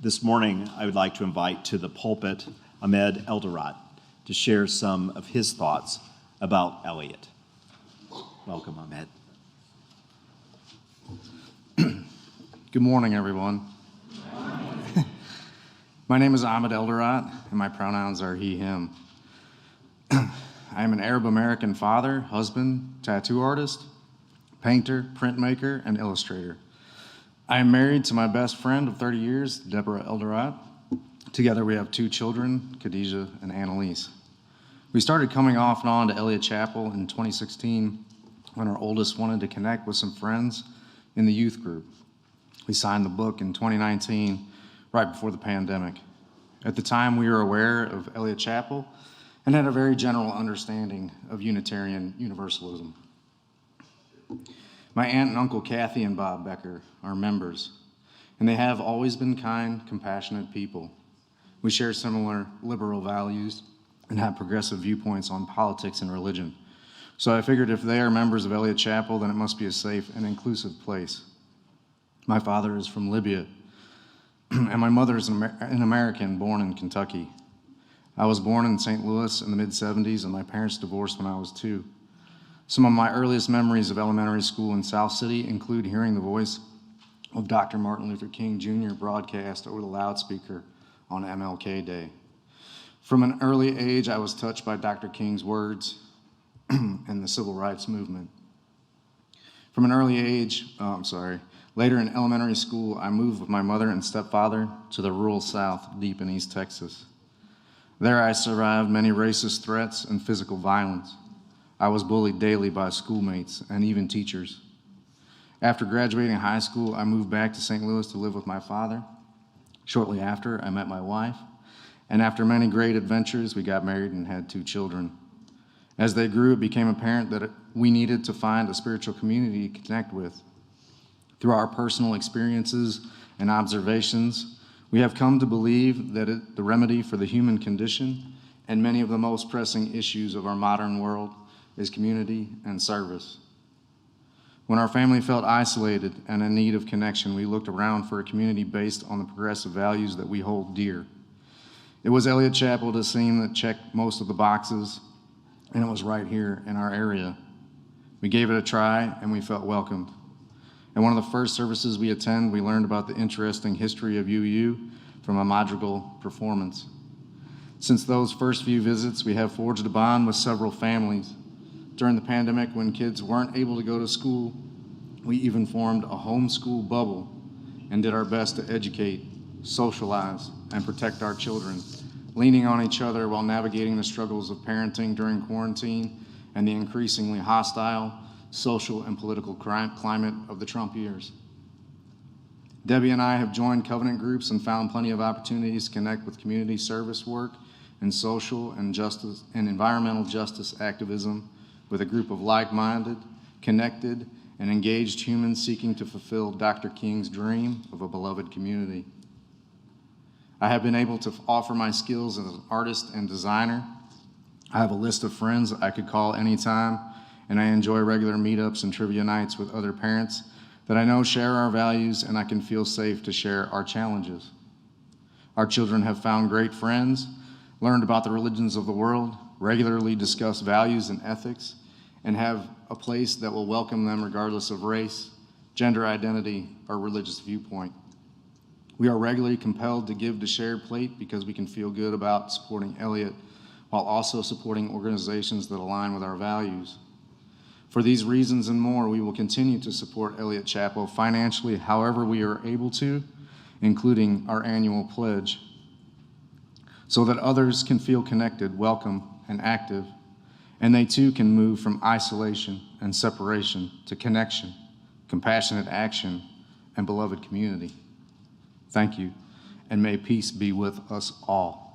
This morning, I would like to invite to the pulpit Ahmed Eldarrat to share some of his thoughts about Eliot. Welcome, Ahmed. Good morning, everyone. My name is Ahmed Eldarrat, and my pronouns are he, him. I am an Arab-American father, husband, tattoo artist, painter, printmaker, and illustrator. I am married to my best friend of 30 years, Deborah Eldarrat. Together we have 2 children, Khadijah and Annalise. We started coming off and on to Eliot Chapel in 2016 when our oldest wanted to connect with some friends in the youth group. We signed the book in 2019, right before the pandemic. At the time, we were aware of Eliot Chapel and had a very general understanding of Unitarian Universalism. My aunt and uncle Kathy and Bob Becker are members, and they have always been kind, compassionate people. We share similar liberal values and have progressive viewpoints on politics and religion. So I figured if they are members of Eliot Chapel, then it must be a safe and inclusive place. My father is from Libya, and my mother is an American born in Kentucky. I was born in St. Louis in the mid-'70s, and my parents divorced when I was 2. Some of my earliest memories of elementary school in South City include hearing the voice of Dr. Martin Luther King Jr. broadcast over the loudspeaker on MLK Day. From an early age, I was touched by Dr. King's words and the civil rights movement. From an early age, later in elementary school, I moved with my mother and stepfather to the rural South, deep in East Texas. There I survived many racist threats and physical violence. I was bullied daily by schoolmates and even teachers. After graduating high school, I moved back to St. Louis to live with my father. Shortly after, I met my wife, and after many great adventures, we got married and had 2 children. As they grew, it became apparent that we needed to find a spiritual community to connect with. Through our personal experiences and observations, we have come to believe that the remedy for the human condition and many of the most pressing issues of our modern world is community and service. When our family felt isolated and in need of connection, we looked around for a community based on the progressive values that we hold dear. It was Eliot Chapel to seem that checked most of the boxes, and it was right here in our area. We gave it a try, and we felt welcomed. In one of the first services we attended, we learned about the interesting history of UU from a madrigal performance. Since those first few visits, we have forged a bond with several families. During the pandemic, when kids weren't able to go to school, we even formed a homeschool bubble and did our best to educate, socialize, and protect our children, leaning on each other while navigating the struggles of parenting during quarantine and the increasingly hostile social and political climate of the Trump years. Debbie and I have joined covenant groups and found plenty of opportunities to connect with community service work and social and justice and environmental justice activism with a group of like-minded, connected, and engaged humans seeking to fulfill Dr. King's dream of a beloved community. I have been able to offer my skills as an artist and designer. I have a list of friends I could call anytime, and I enjoy regular meetups and trivia nights with other parents that I know share our values, and I can feel safe to share our challenges. Our children have found great friends, learned about the religions of the world, regularly discuss values and ethics, and have a place that will welcome them regardless of race, gender identity, or religious viewpoint. We are regularly compelled to give to Shared Plate because we can feel good about supporting Eliot while also supporting organizations that align with our values. For these reasons and more, we will continue to support Eliot Chapel financially however we are able to, including our annual pledge, so that others can feel connected, welcome, and active, and they too can move from isolation and separation to connection, compassionate action, and beloved community. Thank you, and may peace be with us all.